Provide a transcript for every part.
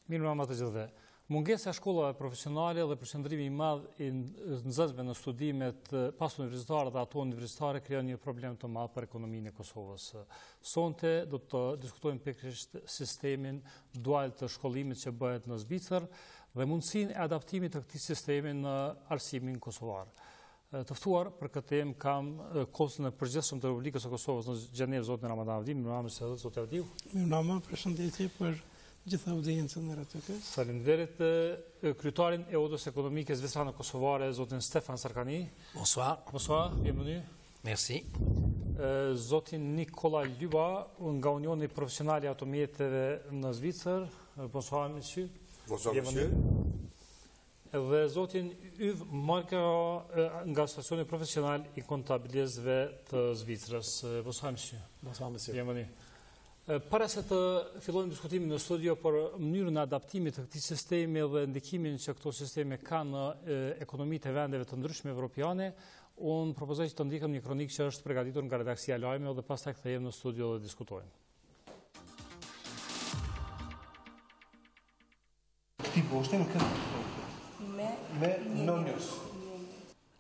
Mirë mbrëma të gjithëve. Mungesa e shkollave profesionale dhe përqendrimi i madh i nxënësve në studimet pas universitare dhe ato universitare krijon një problem të madh për ekonominë e Kosovës. Sonte do të diskutojmë pikërisht sistemin dual të shkollimit që bëhet në Zvicër dhe mundësinë e adaptimit të këtij sistemi në arsimin kosovar. Të ftuar për këtë temë kam Konsulin e Përgjithshëm të Republikës së Kosovës në Gjenevë, zotin Ramadan Avdi. Mirëmbrëma, zoti Avdi. Mirëmbrëma, përshëndetje për gjitha audiencën e RTS. Faleminderit. Kryetarin e Odës Ekonomike Zvicrane Kosovare, zotin Stefan Sarkani. Bonsoir. Bonsoir, bienvenue. Merci. Zotin Nikola Lyba, nga Unioni Profesional i Automjeteve në Zvicër. Bonsoir, monsieur. Bonsoir, monsieur. Dhe zotin Yv Markero, nga Asociacioni Profesional i Kontabilistëve të Zvicrës. Bonsoir, monsieur. Bonsoir, monsieur. Bienvenue. Para se të fillojmë diskutimin në studio për mënyrën e adaptimit të këtij sistemi dhe ndikimin që këto sisteme kanë në ekonomitë e vendeve të ndryshme evropiane, unë propozoj që të ndikëm një kronikë që është përgatitur nga redaksia e lajmeve dhe pastaj kthehemi në studio dhe diskutojmë. Ti boshtin me non-news.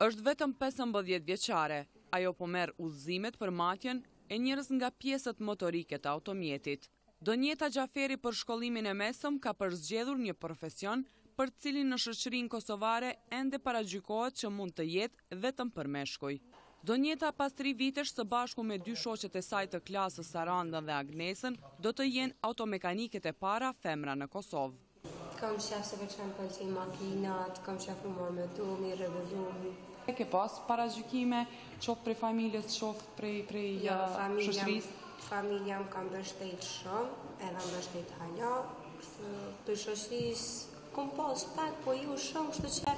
Është vetëm 15 vjeçare, ajo po merr udhëzimet për matjen e njerëz nga pjesët motorike të automjetit. Donjeta Gjaferi për shkollimin e mesëm ka përzgjedhur një profesion për cilin në shoqërinë kosovare ende paragjykohet që mund të jetë vetëm për meshkuj. Donjeta pas 3 vitesh së bashku me 2 shoqet e saj të klasës Sarandën dhe Agnesën do të jenë automekaniket e para femra në Kosovë. Kam shef se veçan pëlqej makinat, kam shef në marrë me tu, mi revizumi. E ke pas paragjykime, qoftë prej familjes, qoftë prej shoqërisë? Familja më kam mbështet shumë, edhe mbështet hala, për shoqërisë kom pas pak, po ju shumë, kështu që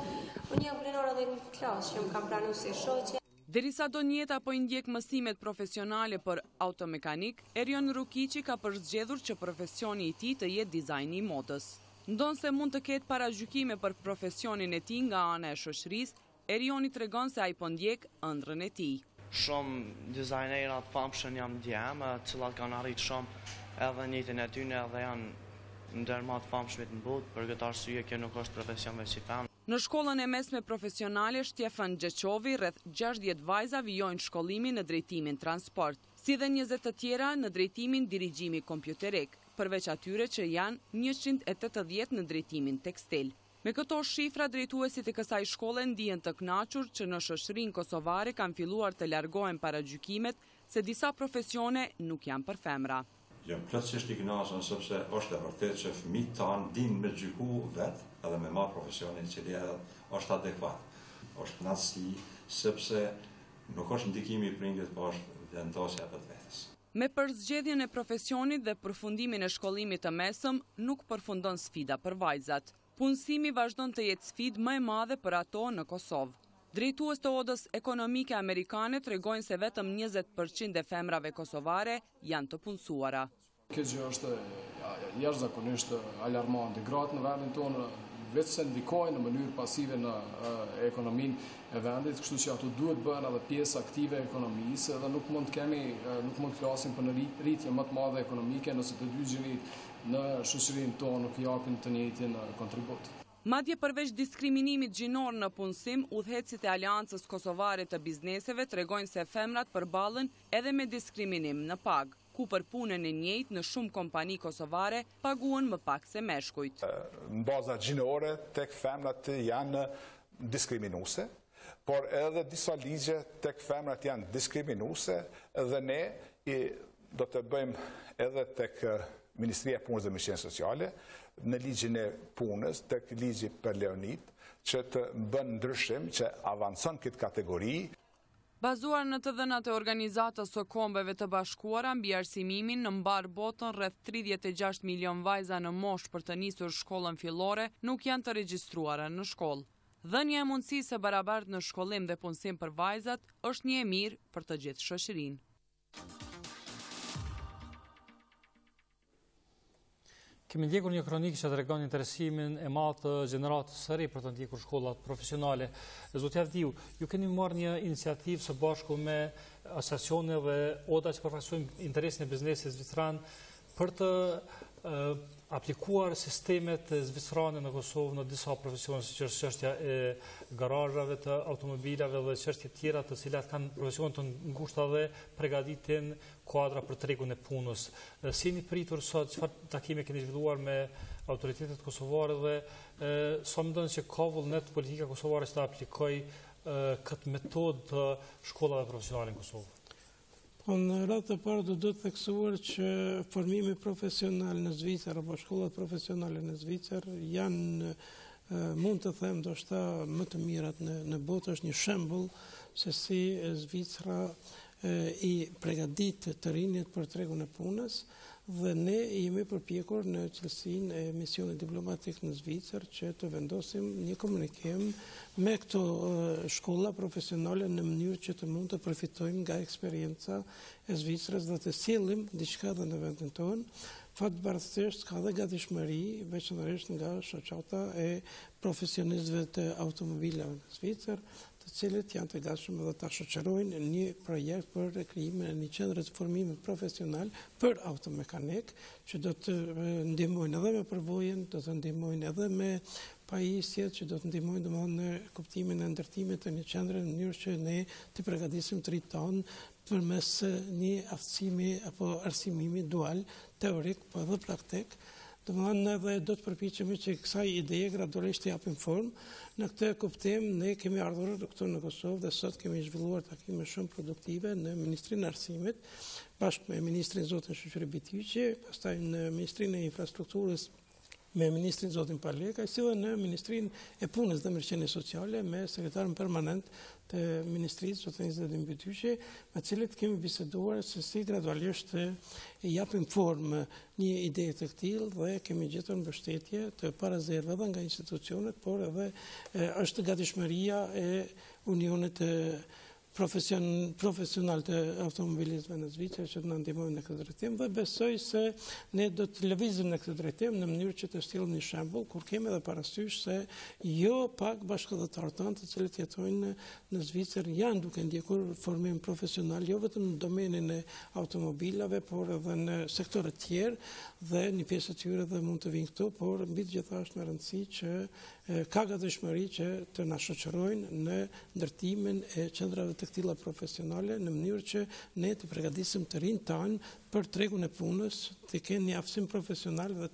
unë jam plenore dhe në klasë që më kam pranu si shoqe. Derisa Donjeta po i ndjek mësimet profesionale për automekanik, Erion Rukiqi ka përzgjedhur që profesioni i tij të jetë dizajni i modës. Ndonse mund të ketë paragjykime për profesionin e tij nga ana e shoqërisë, Erioni tregon se ai po ndjek ëndrrën e tij. Shumë dizajnera të famshëm jam djemë, të cilat kanë arritur shumë edhe në jetën e tyre dhe janë ndër më të famshmit në botë, për këtë arsye kjo nuk është profesion veç i femrë. Në shkollën e mesme profesionale Shtjefan Gjeqovi, rreth 60 vajza vijojnë shkollimin në drejtimin transport, si dhe 20 të tjera në drejtimin dirigjimi kompjuterik, përveç atyre që janë 180 në drejtimin tekstil. Me këto shifra, drejtuesit e kësaj shkolle ndihen të kënaqur që në shoqërinë kosovare kanë filluar të largohen paragjykimet se disa profesione nuk janë për femra. Jam plotësisht i kënaqur sepse është e vërtetë që fëmijët tanë dinë me gjyku vetë edhe me marrë profesionin i cili është adekuat. Është kënaqësi sepse nuk është ndikimi i prindit, por është vendosja e vetes. Me përzgjedhjen e profesionit dhe përfundimin e shkollimit të mesëm, nuk përfundon sfida për vajzat. Punësimi vazhdon të jetë sfidë më e madhe për ato në Kosovë. Drejtues të Odës Ekonomike Amerikane tregojnë se vetëm 20% e femrave kosovare janë të punësuara. Kjo gjë është jashtëzakonisht alarmante. Gratë në vendin tonë vetë se ndikojnë në mënyrë pasive në ekonominë e vendit, kështu që ato duhet bëhen edhe pjesë aktive e ekonomisë dhe nuk mund të flasim për në rritje më të madhe ekonomike nëse të dy gjinit në shoqërinë tonë nuk japin të njëjtin kontribut. Madje përveç diskriminimit gjinor në punësim, udhëheqësit e Aleancës Kosovare të Bizneseve tregojnë se femrat përballen edhe me diskriminim në pagë, ku për punën e njëjtë në shumë kompani kosovare paguhen më pak se meshkujt. Në baza gjinore tek femrat janë diskriminuese, por edhe disa ligje tek femrat janë diskriminuese dhe ne do të bëjmë edhe tek Ministria e Punës dhe Mëshirës Sociale, në ligjin e punës, tek ligji për Leonid, që të bën ndryshim që avancon këtë kategori. Bazuar në të dhënat e Organizatës së Kombeve të Bashkuara mbi arsimimin në mbar botën, rreth 36 milion vajza në moshë për të nisur shkollën fillore nuk janë të regjistruara në shkollë. Dhënia e mundësisë së barabartë në shkollim dhe punësim për vajzat është një e mirë për të gjithë shoqërinë. Kemi ndjekur një kronikë që tregon interesimin e madh të gjeneratës së re për të ndjekur shkollat profesionale. Zoti Avdiu, ju keni marrë një iniciativë së bashku me asociacione dhe oda që përfaqësojnë interesin e biznesit zvicran për të aplikuar sistemet zvicrane në Kosovë në disa profesione, si që është çështja e garazhave të automobilave dhe çështje tjera të cilat kanë profesion të ngushta dhe përgatitin kuadra për tregun e punës. Si jeni pritur sot, çfarë takime keni zhvilluar me autoritetet kosovare dhe sa mendoni se ka vullnet politika kosovare që të aplikojë këtë metodë të shkollave profesionale në Kosovë? Po në radhë të parë do të theksuar që formimi profesional në Zvicër apo shkollat profesionale në Zvicër janë, mund të them, ndoshta më të mirat në botë. Është një shembull se si Zvicra i përgatit të rinjët për tregun e punës, dhe ne jemi përpjekur në cilësinë e misionit diplomatik në Zvicër që të vendosim një komunikim me këto shkolla profesionale në mënyrë që të mund të përfitojmë nga eksperienca e Zvicrës dhe të sjellim diçka dhe në vendin tonë. Fatëbardhësisht ka dhe gatishmëri, veçanërisht nga shoqata e profesionistëve të automobilave në Zvicër, të cilët janë të gatshëm edhe ta shoqërojnë një projekt për krijimin e një qendre të formimit profesional për automekanik, që do të ndihmojnë edhe me përvojën, do të ndihmojnë edhe me pajisjet, që do të ndihmojnë domethënë në kuptimin e ndërtimit të një qendre në mënyrë që ne të përgatisim të rinjtë tonë përmes një aftësimi apo arsimimi dual, teorik, po edhe praktik. Domethënë edhe do të përpiqemi që kësaj ideje gradualisht të japim formë. Në këtë kuptim ne kemi ardhur këtu në Kosovë dhe sot kemi zhvilluar takime shumë produktive në Ministrinë e Arsimit, bashkë me Ministrin zotin Shoqëri Bityqi, pastaj në Ministrinë e Infrastrukturës me Ministrin zotin Paleka, si dhe në Ministrinë e Punës dhe Mirëqenies Sociale me Sekretarin Permanent të Ministrisë, zotin Izetdin Bityqi, me cilët kemi biseduar se si gradualisht të japim formë një ide të tillë dhe kemi gjetur mbështetje të parezerve edhe nga institucionet, por edhe është gatishmëria e Unionit profesional të automobilistëve në Zvicër që të na ndihmojnë në këtë drejtim dhe besoj se ne do të lëvizim në këtë drejtim në mënyrë që të stillim një shembull, kur kemi edhe parasysh se jo pak bashkëdhëtarët tanë të cilët jetojnë në Zvicër janë duke ndjekur formim profesional jo vetëm në domenin e automobilave, por edhe në sektore të tjerë dhe një pjesë e tyre dhe mund të vinë këtu, por mbi të gjitha është me rëndësi që ka gatishmëri që të na shoqërojnë në ndërtimin e qendrave të këtilla profesionale në mënyrë që ne të përgatisim të rinjtë tanë për tregun e punës, të kenë një aftësim profesional dhe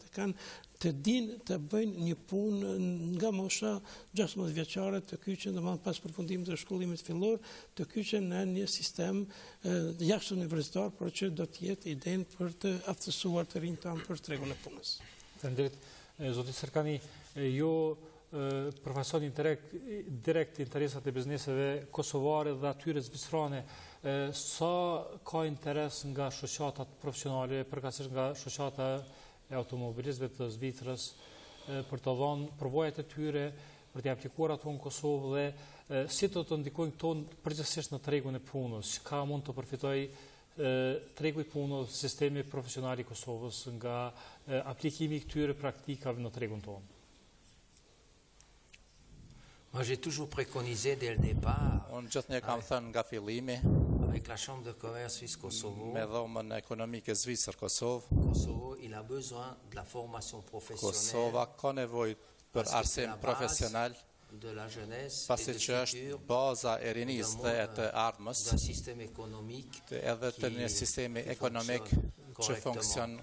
të dinë të bëjnë një punë nga mosha 16 vjeçare, të kyçen domethënë pas përfundimit të shkollimit fillor, të kyçen në një sistem jashtë universitar, por që do të jetë idenë për të aftësuar të rinjtë tanë për tregun e punës. Faleminderit, zoti Serkani, përfaqësoni direkt interesat e bizneseve kosovare dhe atyre zvicrane, sa ka interes nga shoqatat profesionale, përkatësisht nga shoqata e automobilistëve të Zvicrës, për të dhënë përvojat e tyre, për të aplikuar ato në Kosovë dhe si do të ndikojnë këto përgjithsisht në tregun e punës, ka mund të përfitojë tregu i punës, sistemi profesional i Kosovës nga aplikimi i këtyre praktikave në tregun tonë. Moi, j'ai toujours préconisé dès le départ, Unë gjithnjë kam thënë nga fillimi, avec la Chambre de commerce Suisse-Kosovo, me dhomën ekonomike Zvicër-Kosovë, Kosovo, il a besoin de la formation professionnelle Kosova ka nevojë për arsim profesional, de la jeunesse pasi et që du është futur, baza e rinisë dhe e të ardhmës, d'un système économique edhe të një sistemi ekonomik që funksion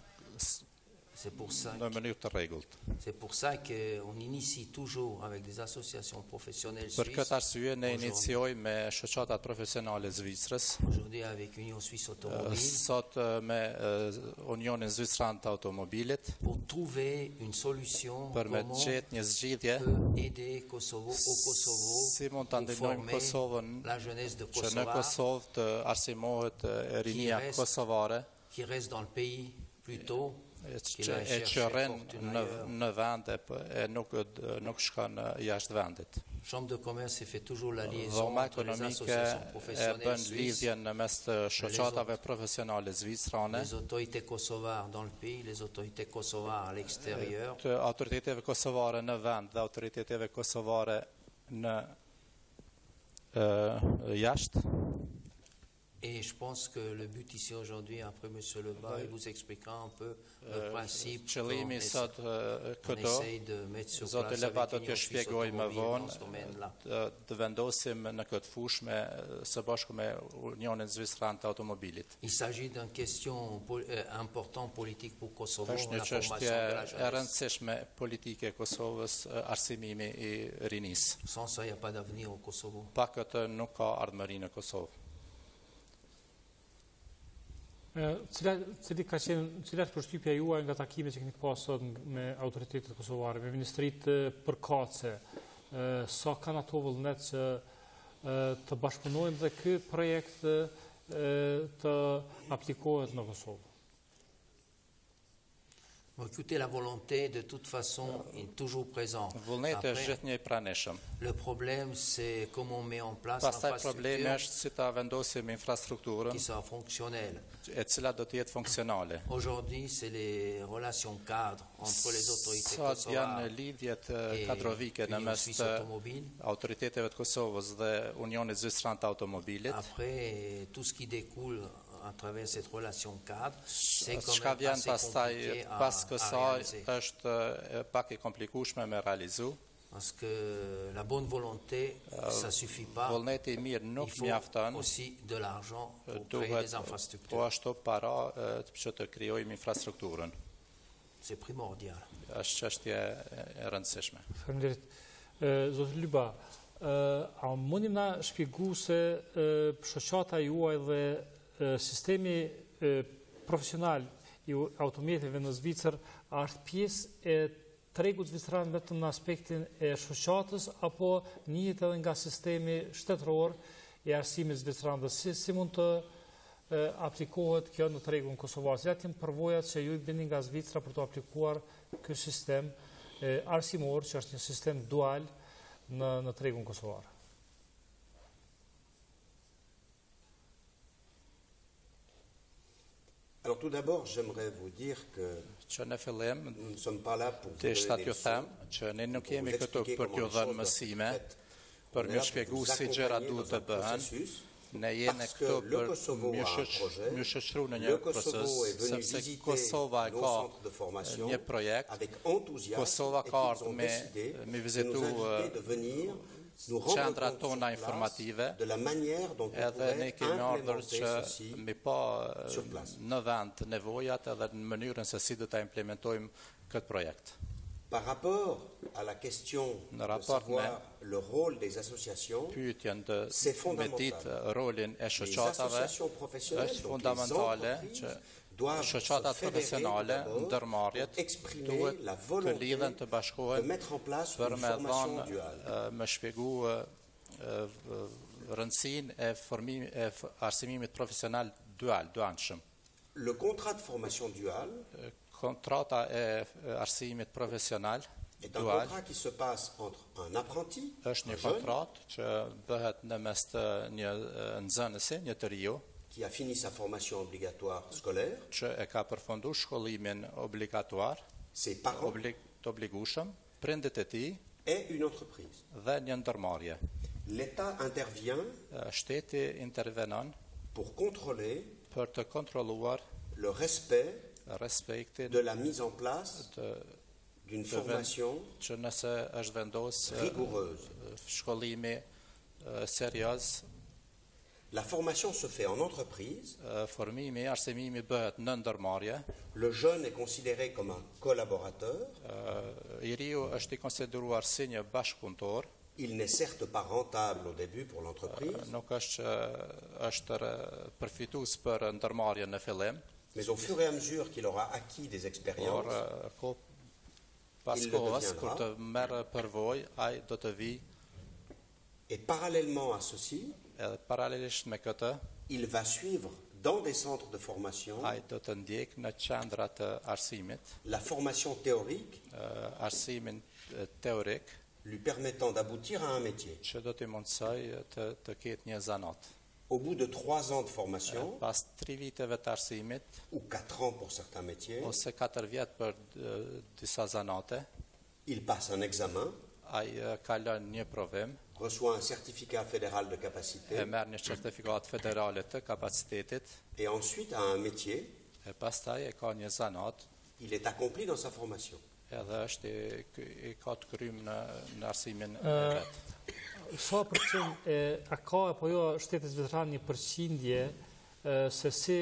C'est pour ça në mënyrë të rregullt. C'est pour ça qu'on initie toujours avec des associations professionnelles Për këtë suisses. arsye ne iniciojmë me shoqatat profesionale Zvicrës, Aujourd'hui avec Union Suisse Automobile sot me Unionin Zvicran të Automobilit, pour trouver une solution për me comment gjetë një zgjidhje peut aider Kosovo au Kosovo si mund të pour ndihmojmë former Kosovën la jeunesse de që në Kosovo Kosovë të arsimohet e rinia reste- kosovare qui reste dans le pays plutôt qu'il që a e cherché qërren fortune ailleurs. në vend e nuk shkon jashtë vendit. Chambre de commerce fait toujours la liaison Dhoma entre les ekonomike associations e professionnelles bën suisses, lidhjen në mes të shoqatave profesionale zvicrane, les autorités kosovares dans le pays, les autorités kosovares à l'extérieur, të autoriteteve kosovare në vend dhe autoriteteve kosovare në jashtë. Et je pense que le but ici aujourd'hui, après M. Lebas, il vous expliquera un peu le principe Qëllimi sot on këto, essaye de mettre sur Zoti place Leba avec do t'ju Union Suisse shpjegoj më Automobile vonë, dans ce domaine-là. të vendosim në këtë fushë me së bashku me Unionin Zvisran të Automobilit. Il s'agit d'une question importante politique pour Kosovo, Është një la formation çështje de la e jeunesse. rëndësishme politike e Kosovës, arsimimi i rinisë. Sans ça, il n'y a pas d'avenir au Kosovo. Pa këtë nuk ka ardhmëri në Kosovë. Cilat përshtypja juaj nga takimet që keni pasur me autoritetet kosovare, me ministritë përkatëse, sa kanë ato vullnet që të bashkëpunojnë dhe ky projekt të aplikohet në Kosovë? Écoutez, la volonté, de toute façon, est toujours présente. Vullneti është gjithnjë i pranishëm. Le problème, c'est comment on met en place Pastaj problemi është si ta vendosim infrastrukturën qui soit fonctionnelle. E cila do të jetë funksionale. Aujourd'hui, c'est les relations cadres entre les autorités Sot janë kosovare lidhjet kadrovike në Union mes Suisse të Automobile. autoriteteve të Kosovës dhe Unionit Zvisran të Automobilit. Après, tout ce qui découle à travers cette relation cadre, c'est quand Çka même vjen assez pastaj compliqué pas à kësaj réaliser. është pak e komplikueshme me realizu. Parce que la bonne volonté, ça suffit pas. Vullneti i mirë nuk Il faut mjafton. aussi de l'argent pour créer Duhet des po infrastructures. ashtu para që të krijojmë infrastrukturën. C'est primordial. Është çështje e rëndësishme. Faleminderit. Zoti Lyba, a mundim na shpjegu se shoqata juaj dhe sistemi profesional i automjeteve në Zvicër është pjesë e tregut zvicran vetëm në aspektin e shoqatës apo njihet edhe nga sistemi shtetëror i arsimit zvicran dhe si mund të aplikohet kjo në tregun kosovar? Cilat janë përvojat që ju i bini nga Zvicra për të aplikuar ky sistem arsimor, që është një sistem dual në tregun kosovar? Alors tout d'abord, j'aimerais vous dire que nous ne sommes pas là pour vous donner des leçons, që ne nuk pour jemi vous këtu expliquer për comment t'ju les dhënë choses mësime, doivent être faites. për On est më là pour shpjegu vous si gjëra accompagner duhet dans të un bëhen. processus, Ne jemi parce këtu que le për Kosovo a un projet, më shoqëru në një le Kosovo proces, est venu sepse visiter Kosova nos ka centres de formation një projekt, avec enthousiasme Kosova et ka qu'ils ardhur ont décidé me de nous vizitu inviter de venir nous rendre qendra compte tona sur place informative, de la manière dont on edhe ne pourrait kemi ardhur implémenter që ceci mi pa sur place. në vend nevojat edhe në mënyrën se si do ta implementojmë këtë projekt. Par rapport à la question Në de raport me savoir le rôle des associations, pyetjen të c'est me ditë fondamental. rolin e Les shoqatave associations professionnelles, është donc les fundamentale entreprises, që doivent se shoqatat fédérer profesionale, d'abord ndërmarrjet, pour exprimer duhet la të volonté lidhen të de bashkohen mettre en place për une me formation dhanë duale. me shpjegu rëndësinë e arsimimit profesional duanshëm. Le contrat de formation duale Kontrata e arsimit profesional est un dual contrat qui se passe entre un apprenti, është un një jeune, kontratë që bëhet në mes të një nxënësi, një të riu, qui a fini sa formation obligatoire scolaire, që e ka përfunduar shkollimin obligatuar, ses parents të obligueshëm, prindët e tij et une entreprise. dhe një ndërmarrje. L'État intervient Shteti intervenon pour contrôler për të kontrolluar le respect respektin de la mise en place d'une formation që nëse është vendos rigoureuse. shkollimi serioz, La formation se fait en entreprise. formimi, arsimimi bëhet në ndërmarrje. Le jeune est considéré comme un collaborateur. I riu është i konsideruar si një bashkëpunëtor. Il n'est certes pas rentable au début pour l'entreprise, Nuk është përfitues për ndërmarrjen në fillim, mais au fur et à mesure qu'il aura acquis des expériences, por pas il le kohës deviendra. kur të merr përvojë, ai do të vi et parallèlement à ceci, edhe paralelisht me këtë, il va suivre dans des centres de formation ai do të ndjek në qendra të arsimit, la formation théorique arsimin teorik, lui permettant d'aboutir à un métier. që do t'i mundsoj të ketë një zanat. Au bout de 3 ans de formation, Pas 3 viteve të arsimit, ou 4 ans pour certains métiers, ose 4 vjet për disa zanate, il passe un examen ai kalon një provim reçoit un certificat fédéral de capacité merr një certifikat federale të kapacitetit et ensuite a un métier, pastaj e ka një zanat il est accompli dans sa formation. edhe është i ka të krym në arsimin e vet. Sa përqind a ka apo jo shteti zvetëran një përqindje se si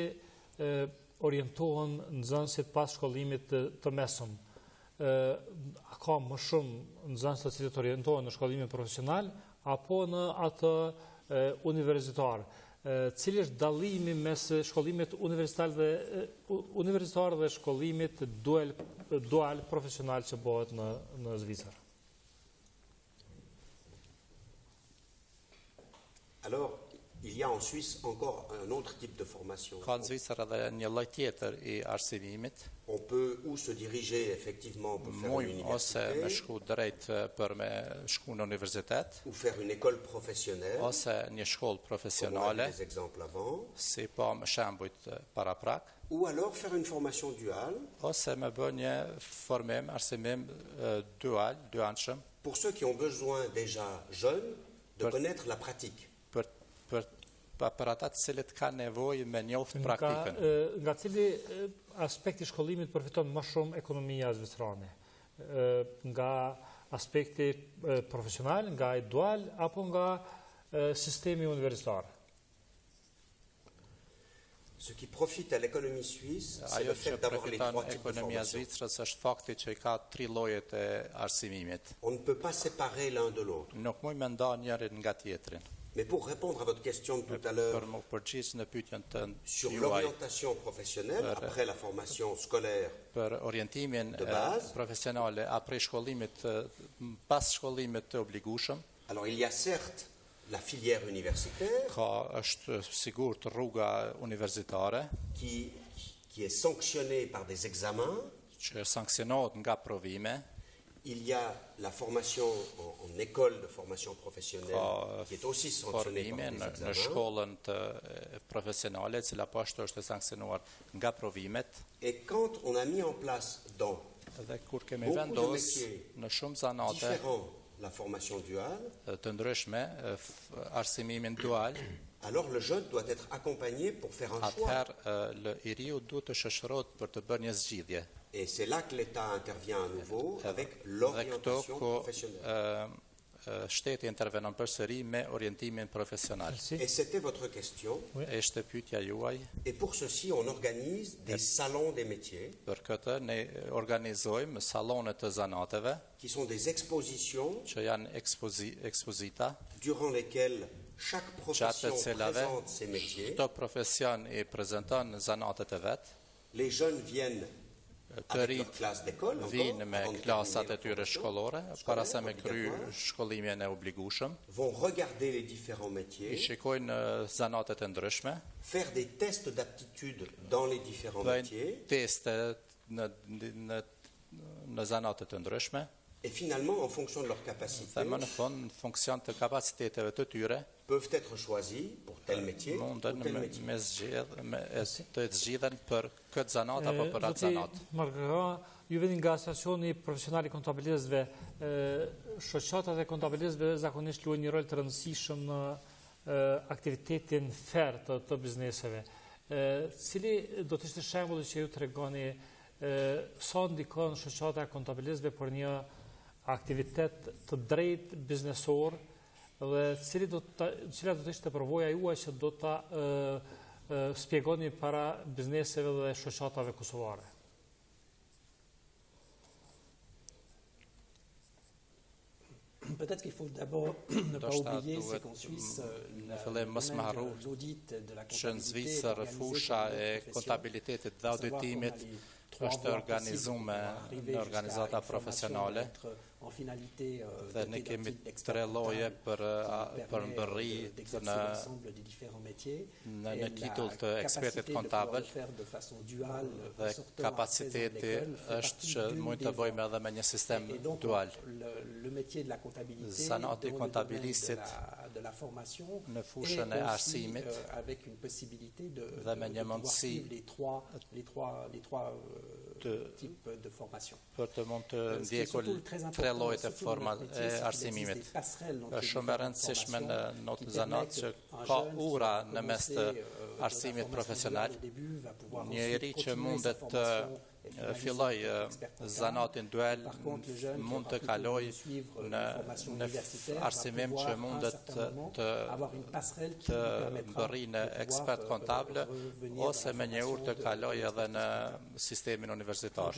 orientohen nxënësit pas shkollimit të mesëm? A ka më shumë nxënës të cilët orientohen në shkollimin profesional apo në atë universitar? Cili është dallimi mes shkollimit universitar dhe shkollimit dual profesional që bëhet në Zvicër? Alors, il y a en Suisse encore un autre type de formation. Ka në Zvicër edhe një lloj tjetër i arsimimit. On peut ou se diriger effectivement pour faire une ose me université, shku drejt për me shku në universitet, ou faire une école professionnelle, ose një shkollë comme on a profesionale, vu des exemples avant, si pa më shembujt paraprak, ou alors faire une formation duale ose me bë një formim, arsimim dual, dyanshëm, pour ceux qui ont besoin déjà jeunes de connaître la pratique. për ata të cilët kanë nevojë me njoft praktikën. Nga cili aspekti shkollimit përfiton më shumë ekonomia zvicrane? Nga aspekti profesional, nga i dual, apo nga sistemi universitar? Ce qui profite à l'économie suisse, c'est le fait d'avoir les trois types de Ekonomia formation. Zvicrës është fakti që i ka 3 llojet e arsimimit. On ne peut pas séparer l'un de l'autre. Nuk mund me nda njërin nga tjetrin. Mais pour répondre à votre question de tout à l'heure Për më përgjigj në pyetjen tënde sur l'orientation professionnelle après la formation scolaire për orientimin de base, profesionale apre shkollimit pas shkollimit të obligueshëm, alors il y a certes la filière universitaire është sigurt rruga universitare qui est sanctionnée par des examens. Që sanksionohet nga provime. Il y a la formation en école de formation professionnelle qui est aussi sanctionnée par des në examens. shkollën të profesionale, cila po ashtu është sanksionuar nga provimet. Et quand on a mis en place dans Dhe kur kemi beaucoup de vendos métiers në shumë zanate différents la formation duale, të ndryshme, arsimimin dual, alors le jeune doit être accompagné pour faire un choix. atëherë iriu duhet të shoqërohet për të bërë një zgjidhje. Et c'est là que l'État intervient à nouveau avec l'orientation professionnelle. Shteti intervenon përsëri me orientimin profesional. Et c'était votre question. Ishte pyetja juaj. Et pour ceci, on organise des salons des métiers. Për këtë ne organizojmë sallone të zanateve, qui sont des expositions që janë ekspozita, durant lesquelles chaque profession présente ses métiers. Çdo profesion i prezanton zanatet e vet. Les jeunes viennent avec leur classe d'école, vinë me klasat e tyre shkollore, para se me kry shkollimin e obligueshëm. Vont regarder les différents métiers. I shikojnë zanatet e ndryshme. Faire des tests d'aptitude dans les différents métiers. Teste në zanatet e ndryshme. Et finalement, en fonction de leur capacité, në funksion të kapaciteteve të tyre, peuvent être choisis pour tel métier ou tel métier. Të zgjidhen për këtë zanat apo për atë zanat. Marga, ju vini nga asociacioni profesional i kontabilistëve, shoqatat e kontabilistëve zakonisht luajnë një rol të rëndësishëm në aktivitetin fair të bizneseve. Cili do të ishte shembulli që ju tregoni sa ndikon shoqata e kontabilistëve për një aktivitet të drejt biznesor dhe cila do të ishte përvoja juaj që do ta spjegoni para bizneseve dhe shoqatave kosovare? Peut-être qu'il faut d'abord ne pas oublier, c'est qu'en Suisse, l'audit de la comptabilité est organisé është organizuar në organizata profesionale dhe ne kemi 3 lloje për mbërri në titull të ekspertit kontabël dhe kapaciteti është që mund të bëjmë edhe me një sistem dual. Zanati kontabilistit në fushën e arsimit dhe me një mundësi për të mund të ndjekur tre llojet e arsimimit. Është shumë e rëndësishme në të zanat që ka ura në mes të arsimit profesional. Njëri që mundet të filloj zanatin duel mund të kaloj në arsimim që mundet të bëri në ekspert kontable ose me një urë të kaloj edhe në sistemin universitar.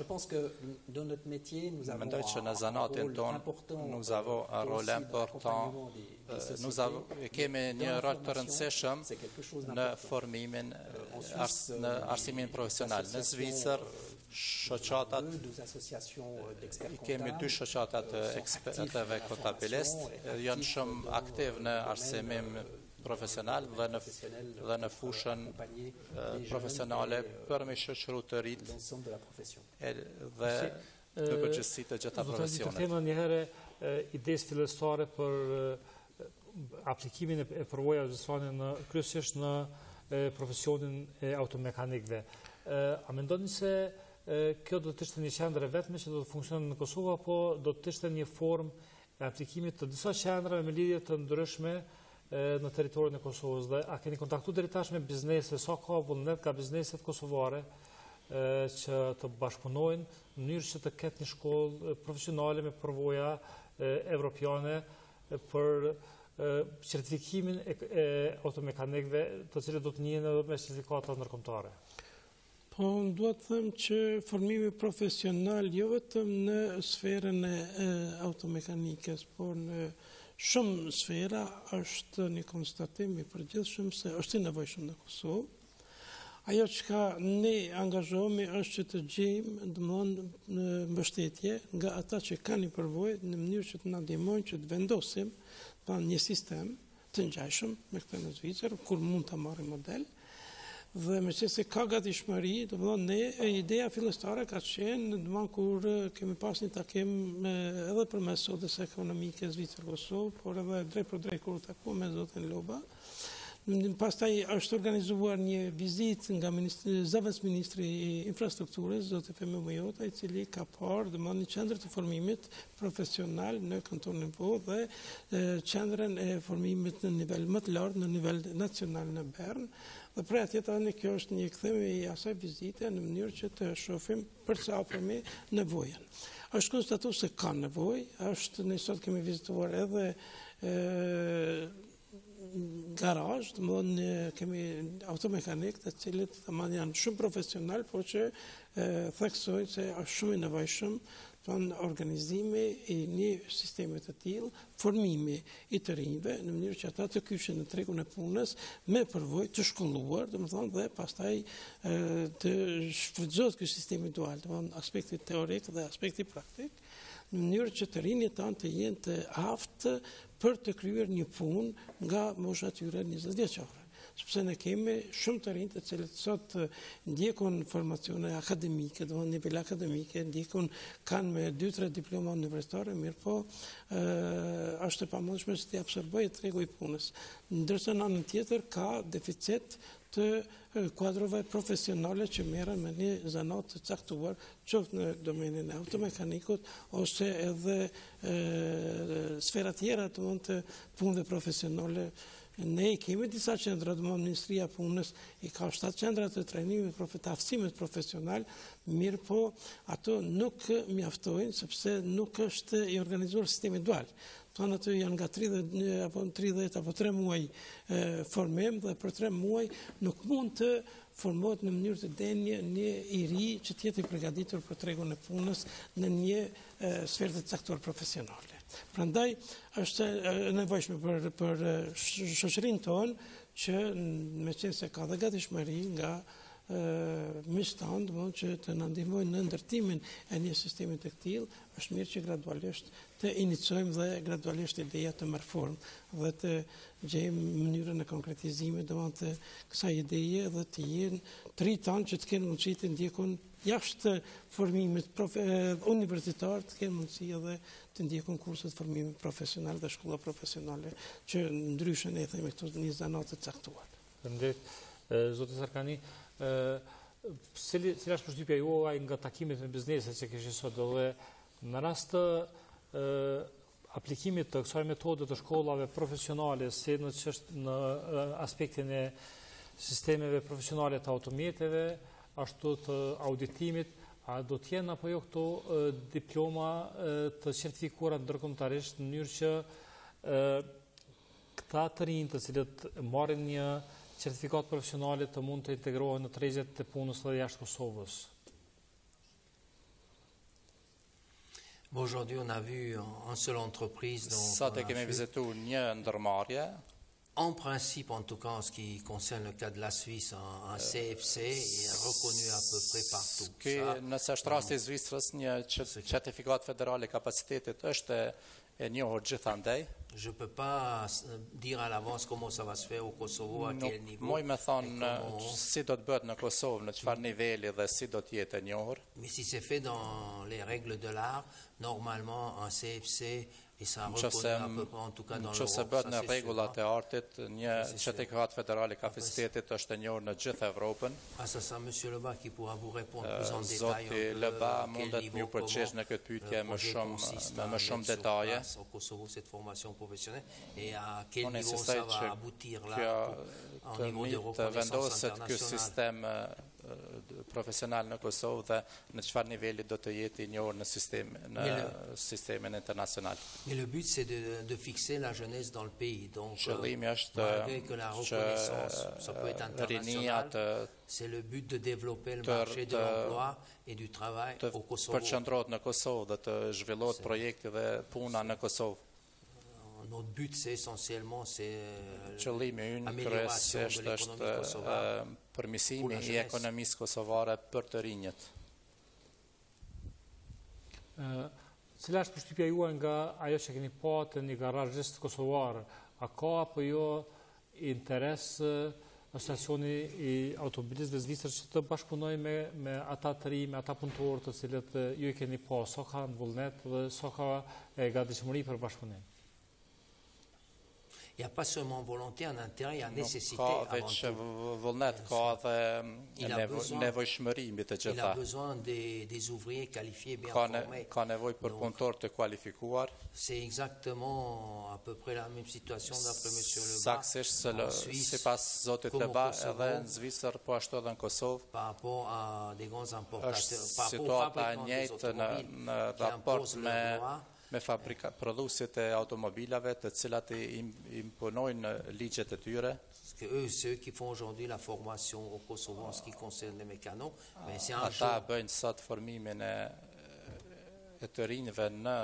Mendoj që në zanatin ton nous avons un rôle important, kemi një rol të rëndësishëm në formimin, në arsimin profesional. Në Zvicër, shoqatat, kemi 2 shoqatat të ekspertëve kontabilist, janë shumë aktiv në arsimim profesional dhe në fushën profesionale për me shoqëru të rritë dhe në përgjithësi të gjitha profesionet. Të tema njëherë idesë fillestare për aplikimin e përvoja në kryesisht në profesionin e automekanikëve. A mendoni se kjo do të ishte një qendër e vetme që do të funksionon në Kosovë, apo do të ishte një formë e aplikimit të disa qendrave me lidhje të ndryshme në territorin e Kosovës? Dhe a keni kontaktuar deri tash me biznese, sa ka vullnet ka bizneset kosovare që të bashkëpunojnë në mënyrë që të ketë një shkollë profesionale me përvoja evropiane për certifikimin e automekanikëve, të cilët do të njihen edhe me certifikata ndërkombëtare? Po, duhet të them që formimi profesional jo vetëm në sferën e automekanikës, por në shumë sfera është një konstatim i përgjithshëm se është i nevojshëm në Kosovë. Ajo që ne angazhohemi është që të gjejmë në mbështetje nga ata që kanë një përvojë në mënyrë që të na ndihmojnë që të vendosim një sistem të ngjashëm me këtë në Zvicër, kur mund të marrim model. Dhe me që se ka gatishmëri, ideja fillestare ka qenë, kur kemi pas një takim edhe për mes sodës ekonomike Zvicër-Kosovë, por edhe drejt për drejt kur taku me zotin Loba. Pastaj është organizuar një vizit nga zëvendës ministri i infrastrukturës, zotë Femi Mujota, i cili ka parë një qendër të formimit profesional në kantonin Po dhe qendrën e formimit në nivel më të lartë, në nivel nacional në Bern. Dhe prej atje tani kjo është një kthimi i asaj vizite në mënyrë që të shohim përsa ofrojmë nevojën. Është konstatuar se ka nevojë, ne sot kemi vizituar edhe garazh, kemi automekanik të cilët janë shumë profesional, por që theksojnë se është shumë i nevojshëm organizimi i një sistemi të tillë, formimi i të rinjve në mënyrë që ata të kyçen në tregun e punës me përvojë të shkolluar, dhe pastaj të shfrytëzohet ky sistemi dual, aspekti teorik dhe aspekti praktik, në mënyrë që të rinjët tanë të jenë të aftë për të kryer një punë nga mosha tyre 20 vjeçare. Sepse ne kemi shumë të rinj të cilët sot ndjekun formacione akademike, do në nivel akademike, kanë me 2-3 diploma universitare, mirë po është e pamundshme që të absorbojë tregu i punës. Ndërsa në anën tjetër ka deficit të kuadrove profesionale që merren me një zanat të caktuar, qoftë në domenin e automekanikut ose edhe sfera tjera të punëve profesionale. Ne kemi disa qendra, Ministria e Punës i ka 7 qendra të trajnimit të aftësimit profesional, mirë po ato nuk mjaftojnë sepse nuk është i organizuar sistemi dual. Ato janë nga 30 apo 3 muaj formim dhe për 3 muaj nuk mund të formohet në mënyrë të denjë një i ri që të jetë i përgatitur për tregun e punës në një sferë të caktuar profesionale. Prandaj është nevojshme për shoqërinë tonë që me qenë se ka dhe gatishmëri nga miqtanë që të na ndihmojnë në ndërtimin e një sistemi të tillë, është mirë që gradualisht të iniciojmë dhe gradualisht ideja të marrë formë dhe të gjejmë mënyrën e konkretizimit të kësaj ideje dhe të jenë të rritan që të kenë mundësi të ndjekun jashtë formimit universitar, të kenë mundësi edhe të ndjekun kurset formimit profesional dhe shkolla profesionale që ndryshën e themi këto një zanat të caktuar. Faleminderit, Zoti Sarkani. Cila është përshtypja juaj nga takimet me bizneset që kishit sot dhe në rast të aplikimit të kësaj metode të shkollave profesionale si në aspektin e sistemeve profesionale të automjeteve, ashtu të auditimit, a do t'jenë apo jo këto diploma të certifikuara ndërkombëtarisht në mënyrë që këta të rinj të cilët marrin një certifikat profesionale të mund të integrohen në tregjet të punës dhe jashtë Kosovës? Aujourd'hui, on a vu une seule entreprise. Sot e kemi vizitu një ndërmarrje. En principe, en tout cas, en ce qui concerne le cas de la Suisse, un CFC est reconnu à peu près partout. Nëse është rasti i Zvicrës, një certifikat federal i kapacitetit është e njohur gjithandej. Je ne peux pas dire à l'avance comment ça va se faire au Kosovo, à quel niveau. Moj me thonë si do të bëhet në Kosovë, në çfarë niveli dhe si do të jetë e njohur. Mais si c'est fait dans les règles de l'art, normalement un CFC et ça reconnaît à peu près en tout cas dans l'Europe. Nëse bëhet në rregullat e artit, një certifikat federal i kapacitetit është e njohur në gjithë Evropën. Ça monsieur Leba qui pourra vous répondre plus en détail. Zoti Leba mundet m'ju përgjigj në këtë pyetje me më shumë detaje. Au Kosovo cette formation professionnelle et à quel niveau ça va aboutir là au niveau de reconnaissance internationale. Ky sistem profesional në Kosovë dhe në çfarë niveli do të jetë i njohur në sistemin internacional. Mais le but c'est de fixer la jeunesse dans le pays. Donc qëllimi është malgré que la reconnaissance ça peut être international, c'est le but de développer le marché de l'emploi et du travail au Kosovo. Përqendrohet në Kosovë dhe të zhvillohet projekti dhe puna në Kosovë. Notre but c'est essentiellement qëllimi ynë kryesisht është përmirësimi i ekonomisë kosovare për të rinjët. Cila është përshtypja juaj nga ajo që keni pa të një garazhist kosovar? A ka apo jo interes asociacioni i automobilistëve zvicër që të bashkëpunoj me ata të rinj, me ata punëtorë të cilët ju i keni pa, sa ka në vullnet dhe sa ka gatishmëri për bashkëpunim? Il n'y a pas seulement volonté, un intérêt, il y a nécessité avant tout. Il a besoin des ouvriers qualifiés, bien formés. C'est exactement à peu près la même situation d'après M. Leba en Suisse, par rapport à des grands importateurs, par rapport aux fabricants des automobiles qui imposent leurs droits. Me prodhuesit e automobilave të cilat i imponojnë ligjet e tyre. Ceux qui font aujourd'hui la formation au Kosovo en ce qui concerne les mécanos, mais c'est un ata bëjnë sot formimin e të rinjve në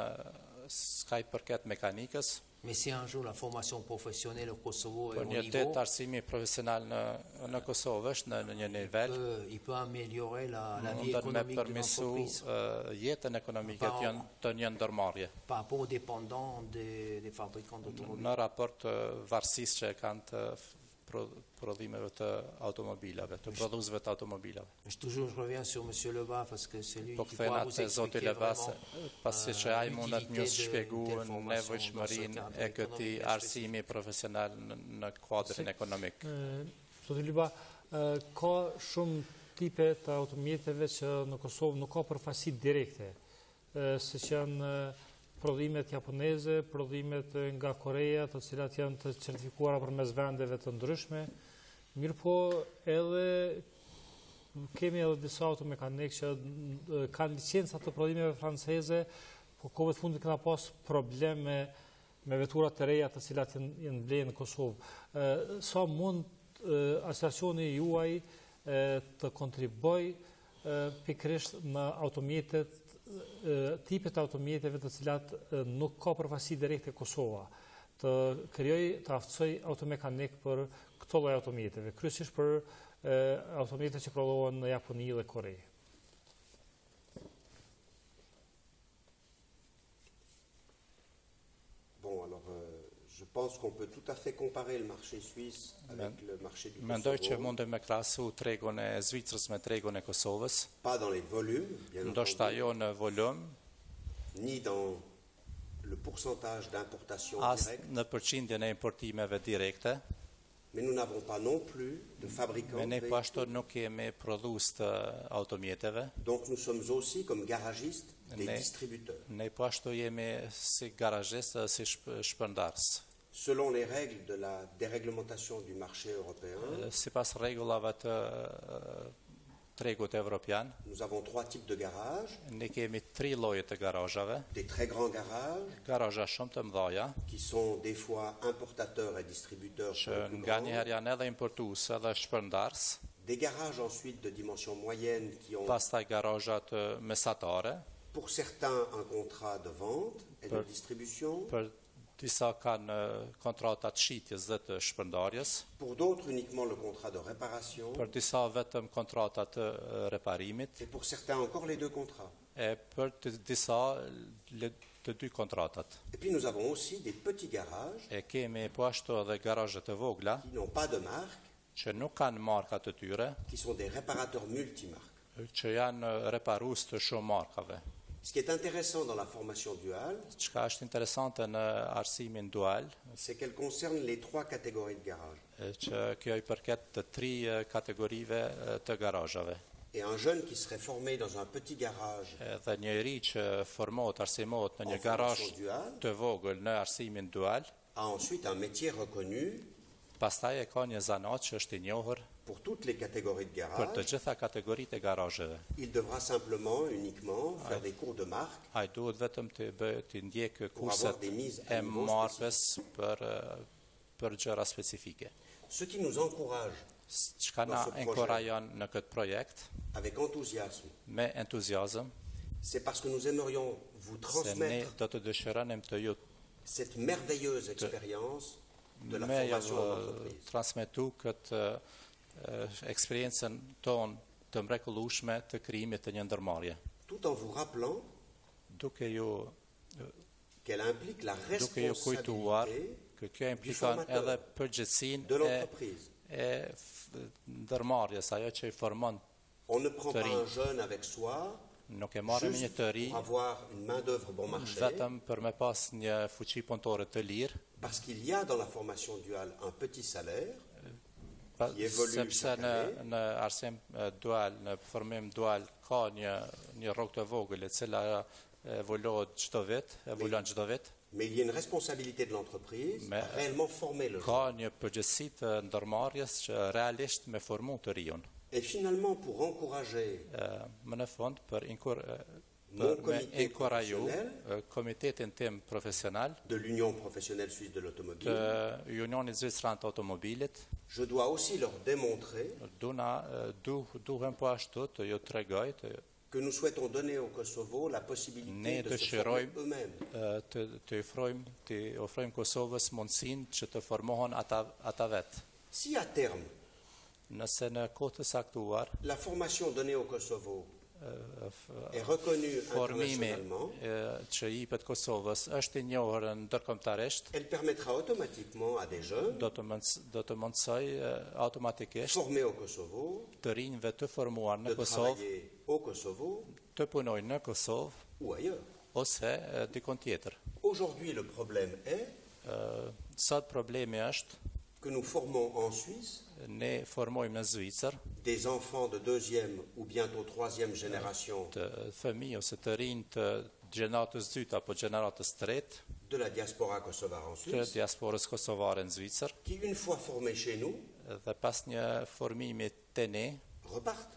ska i përket mekanikës. Mais si un jour la formation professionnelle au Kosovo est au niveau, një ditë arsimi profesional në Kosovë është në një nivel, il peut améliorer la vie économique de l'entreprise. Jetën ekonomike të një ndërmarrje. Par rapport aux dépendants des fabricants d'automobiles. Në raport varësisë që kanë të prodhimeve të automobilave, të prodhuesve të automobilave. Je reviens sur M. Leba parce que c'est lui qui pourra vous expliquer vraiment pasi që ai mundet m'ju shpjegoj nevojshmërinë e këtij arsimi profesional në kuadrin ekonomik. Zoti Leba, ka shumë tipe të automjeteve që në Kosovë nuk ka përfaqësi direkte, siç janë prodhimet japoneze, prodhimet nga Koreja, të cilat janë të certifikuara përmes vendeve të ndryshme. Mirë po, edhe kemi edhe disa automekanik që kanë licenca të prodhimeve franceze, po kohëve të fundit kena pas probleme me veturat të reja të cilat janë blerë në Kosovë. Sa mund asociacioni juaj të kontriboj pikërisht në automjetet, tipet automjeteve të cilat nuk ka përfaqësi direkte Kosova, të krijoj, të aftësoj automekanik për këto lloj automjeteve, kryesisht për automjetet që prodhohen në Japoni dhe Kore. Bon, alors je pense qu'on peut tout à fait comparer le marché suisse avec le marché du Kosovo. Mendoj që mundem me krahasu tregun e Zvicrës me tregun e Kosovës. Pas dans les volumes, bien entendu. Ndoshta jo në volum, ni dans le pourcentage d'importation directe. directe. Në përqindjen e importimeve direkte. Mais nous n'avons pas non plus de fabricants de véhicules. Donc nous sommes aussi comme garagistes des distributeurs. Selon les règles de la déréglementation du marché européen, nous avons 3 types de garages. Des très grands garages qui sont des fois importateurs et distributeurs. Des garages ensuite de dimension moyenne qui ont pour certains un contrat de vente et de distribution. Pour d'autres uniquement le contrat de réparation. Et pour certains encore les 2 contrats. Et puis nous avons aussi des petits garages qui n'ont pas de marque, qui sont des réparateurs multimarques. Ce qui est intéressant dans la formation duale, c'est qu'elle concerne les 3 catégories de garages. Et un jeune qui serait formé dans un petit garage a ensuite un métier reconnu pour toutes les catégories de garage. Il devra simplement, uniquement, faire des cours de marque pour avoir des mises à niveau spécifiques. Ce qui nous encourage dans ce projet, avec enthousiasme, c'est parce que nous aimerions vous transmettre cette merveilleuse expérience de la formation en entreprise. Tout en vous rappelant qu'elle implique la responsabilité du formateur, de l'entreprise. On ne prend pas un jeune avec soi juste pour avoir une main-d'œuvre bon marché, parce qu'il y a dans la formation duale un petit salaire qui évolue chaque année. Mais il y a une responsabilité de l'entreprise à réellement former le jeune. Et finalement, pour encourager mon comité professionnel de l'Union professionnelle suisse de l'automobile, je dois aussi leur démontrer que nous souhaitons donner au Kosovo la possibilité de se former eux-mêmes. Si à terme, la formation donnée au Kosovo est reconnue internationalement, elle permettra automatiquement à des jeunes formés au Kosovo de travailler au Kosovo ou ailleurs. Aujourd'hui, le problème est que nous formons en Suisse des enfants de 2e ou bientôt 3e génération de la diaspora kosovare en Suisse, qui une fois formés chez nous repartent.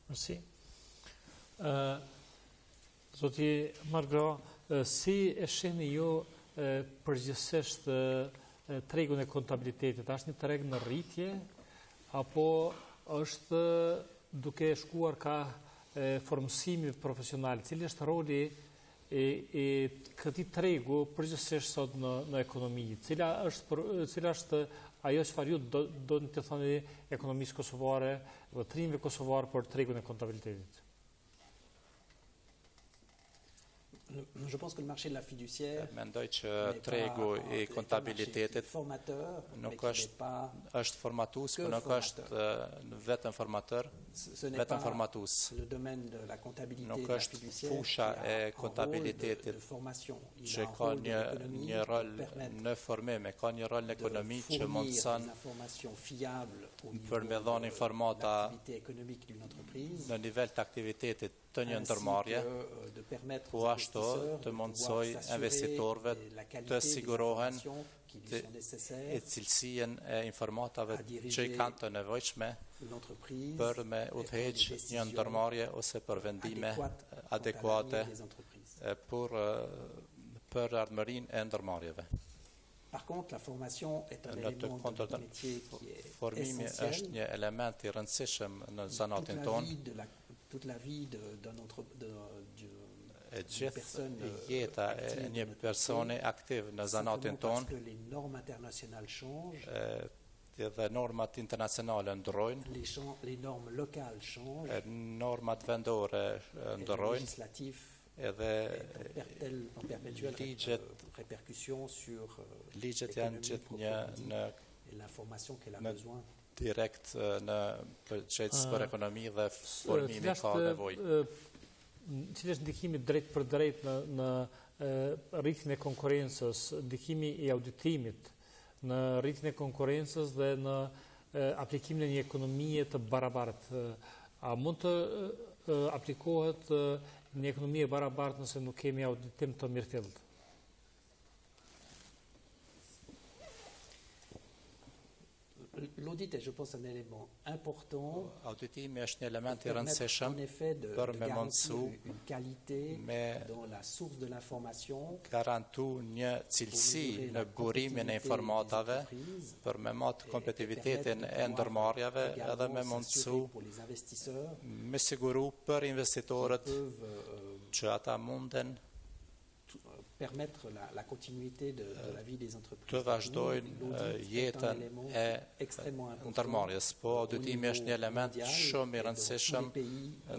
Merci. Zoti Margra, si e shihni ju përgjithsisht tregun e kontabilitetit, është një treg në rritje, apo është duke shkuar ka formësimi profesional, cili është roli e këtij tregu përgjithsisht sot në ekonomi, cila është ajo çfarë ju do të thoni ekonomisë kosovare, vëtrimeve kosovar për tregun e kontabilitetit? Je pense que le marché de la fiduciaire mendoj që tregu I kontabilitetit nuk është formatues, por nuk është vetëm formator, vetëm formatues. Nuk është fusha e kontabilitetit që ka një rol në formim, ka një rol në ekonomi që mundson për me dhënë informata në nivel të aktivitetit të një ndërmarrje, ku ashtu të mundsoj investitorëve të sigurohen e cilësien e informatave që I kanë të nevojshme për me udhëheq një ndërmarrje ose për vendime adekuate për ardhmërinë e ndërmarrjeve. Par contre, la formation est un élément de métier qui est essentiel. Është një element I rëndësishëm në zanatin tonë. Toute la vie d'une personne jeta e një personi aktiv në zanatin tonë. Parce que les normes internationales changent. Dhe normat internacionale ndrojnë. Les normes locales changent. Normat vendore ndrojnë. Edhe ligjet janë gjithnjë në direkt në përgjegjës për ekonomi dhe formimi ka nevojë. Cili është ndikimi drejt për drejt në rritjen e konkurrencës, ndikimi I auditimit në rritjen e konkurrencës dhe në aplikimin e një ekonomie të barabartë? A mund të aplikohet një ekonomi e barabartë nëse nuk kemi auditim të mirëfillt? L'audit est, je pense, un élément important. Auditimi është një element I rëndësishëm për me mundësu me garantu një cilësi në burimin e informatave, për me matë kompetitivitetin e ndërmarrjeve edhe me mundësu me siguru për investitorët që ata munden permettre la continuité de la vie des entreprises. Të vazhdojnë jetën e ndërmarrjes, po auditimi është një element shumë I rëndësishëm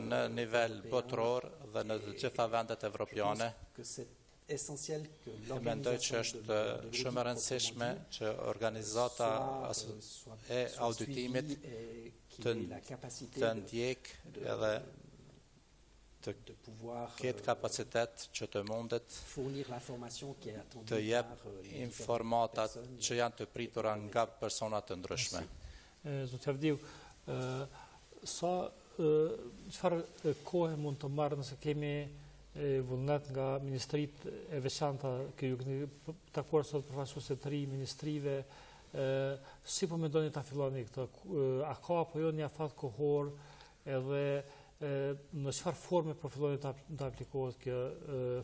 në nivel botëror dhe në të gjitha vendet evropiane. Mendoj që është shumë e rëndësishme që organizata e auditimit të ndjek edhe të ketë kapacitet që të mundet të jep informatat që janë të pritura nga personat të ndryshme. Zotë Avdiu, çfarë kohë mund të marrë nëse kemi vullnet nga ministrit e veçanta, që ju keni takuar sot përfaqësuesit të ri ministrive, si po mendoni ta filloni këtë? A ka apo jo një afat kohor edhe në çfarë forme po filloni të aplikohet kjo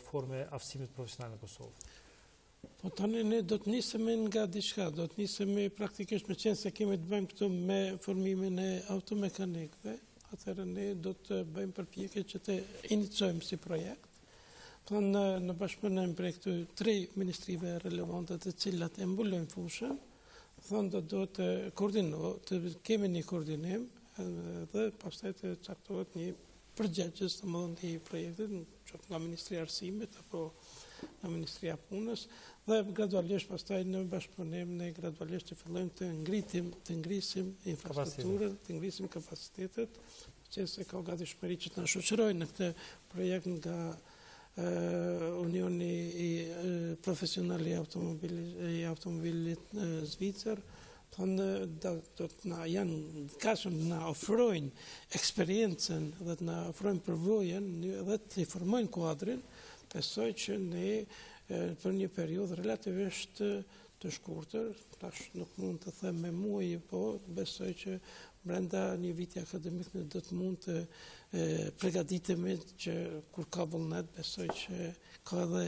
forme aftësimit profesional në Kosovë? Po tani ne do të nisemi nga diçka, do të nisemi praktikisht me qenë se kemi të bëjmë këtu me formimin e automekanikëve, atëherë ne do të bëjmë përpjekje që të iniciojmë si projekt. Në bashkëpunim prej këtu 3 ministrive relevante të cilat e mbulojnë fushën, thonë do të kemi një koordinim dhe pastaj të caktohet një përgjegjës të mëdhtë I projektit, qoftë nga Ministria e Arsimit apo nga Ministria e Punës, dhe gradualisht pastaj në bashkëpunim ne gradualisht të fillojmë të ngrisim infrastrukturën, të ngrisim kapacitetet, që se ka gatishmëri që të na shoqërojnë në këtë projekt nga Unioni I Profesional I Automobilit Zvicër. Do të na janë kashëm të na ofrojnë eksperiencën dhe të na ofrojnë përvojën dhe të informojnë kuadrin, besoj që ne për një periudhë relativisht të shkurtër, tash nuk mund të them me muaj, po besoj që brenda një viti akademik ne do të mund të përgatitemi që kur ka vullnet, besoj që ka edhe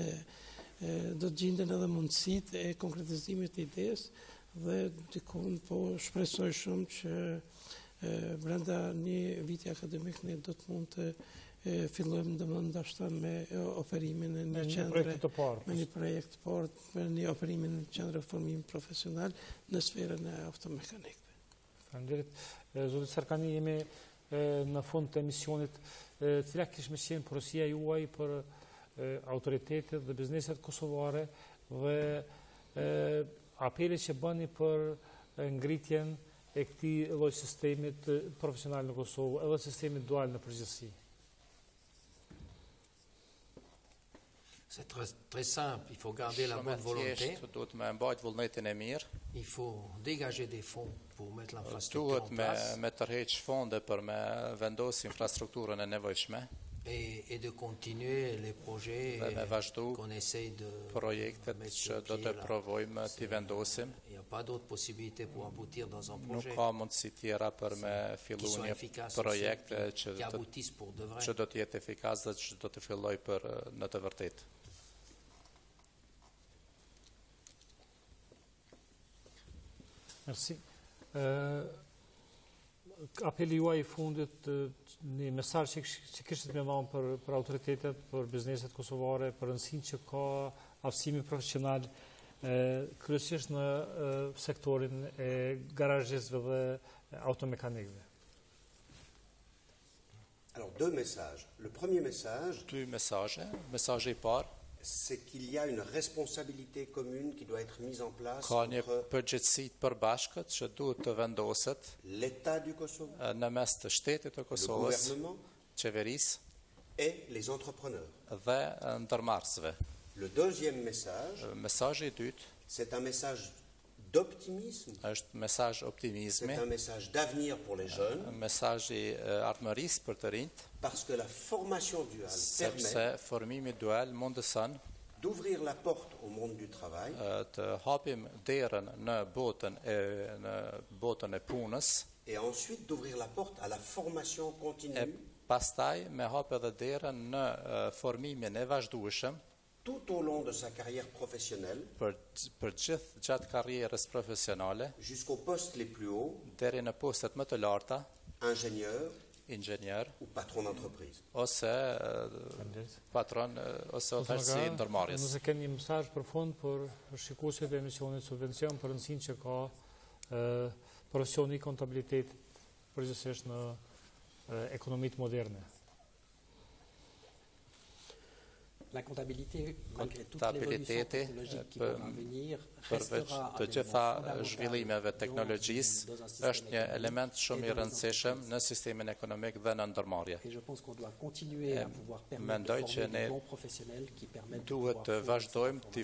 do të gjenden edhe mundësitë e konkretizimit të idesë dhe dikun po shpresoj shumë që brenda një viti akademik ne do të mund të fillojmë ndashta me operimin e një qendre, me një projekt të parë, me një operimin e qendre formimi profesional në sferën e automekanikëve. Faleminderit. Zoti Serkani, jemi në fund të emisionit. Cila kishme qenë porosia juaj për autoritetet dhe bizneset kosovare dhe apeli që bëni për ngritjen e këtij lloji sistemit profesional në Kosovë edhe sistemit dual në përgjithësi. C'est très simple, il faut garder la bonne volonté. Il faut dégager des fonds pour mettre l'infrastructure en place. Et de continuer les projets qu'on essaye de mettre sur pied là. Il n'y a pas d'autre possibilité pour aboutir dans un projet qui soit efficace, qui aboutisse pour de vrai. Merci. Apeli juaj I fundit, një mesazh që kishit me dhanë për autoritetet, për bizneset kosovare, për rëndësinë që ka aftësimi profesional, kryesisht në sektorin e garazhistëve dhe automekanikëve. Alors, deux messages. Le premier message, message I parë, c'est qu'il y a une responsabilité commune qui doit être mise en place ka një përgjegjësi të përbashkët që duhet të vendoset l'État du Kosovo, në mes të shtetit të Kosovës, qeverisë et les entrepreneurs. Dhe ndërmarrësve. Le deuxième message, mesazhi I dytë, c'est un message d'optimisme. Është mesazh optimizmi. C'est un message d'avenir pour les jeunes. Mesazh I ardhmërisë për të rinjt. Parce que la formation duale permet formimi dual mundëson d'ouvrir la porte au monde du travail. Të hapim derën në botën e punës. Et ensuite d'ouvrir la porte à la formation continue. Pastaj me hap edhe derën në formimin e vazhdueshëm. Tout au long de sa carrière professionnelle, për gjatë karrierës profesionale, jusqu'aux postes les plus hauts, deri në postet më të larta, ingénieur ou patron d'entreprise. Ose patron ose udhëheqësi ndërmarrjes. Nëse keni një mesazh për fund për shikuesit e emisionit Subvencion për rëndësinë që ka profesioni I kontabilitetit përgjithsisht në ekonomitë moderne. La comptabilité, malgré toute l'évolution technologique qui va venir, përveç të gjitha zhvillimeve teknologjisë, është një element shumë I rëndësishëm në sistemin ekonomik dhe në ndërmarrje. Mendoj që ne duhet të vazhdojmë të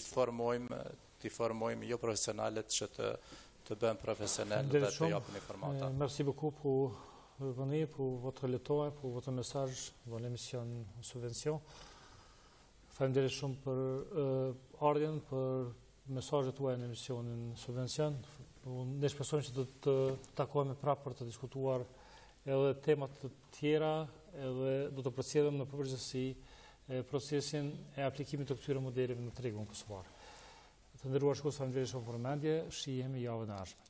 formojmë jo profesionalet që të bëjmë profesional dhe të japim informata. Merci beaucoup pour venir, pour votre leçon, pour votre message dans l'émission Subvention. Faleminderit shumë për ardhjen, për mesazhet tuaja në emisionin Subvencion. Ne shpresojmë që të takohemi prapë për të diskutuar edhe temat të tjera, edhe do të përcjellim në përgjithësi procesin e aplikimit të këtyre modeleve në tregun kosovar. Të nderuar shikues, faleminderit shumë për vëmendje, shihemi javën e ardhshme.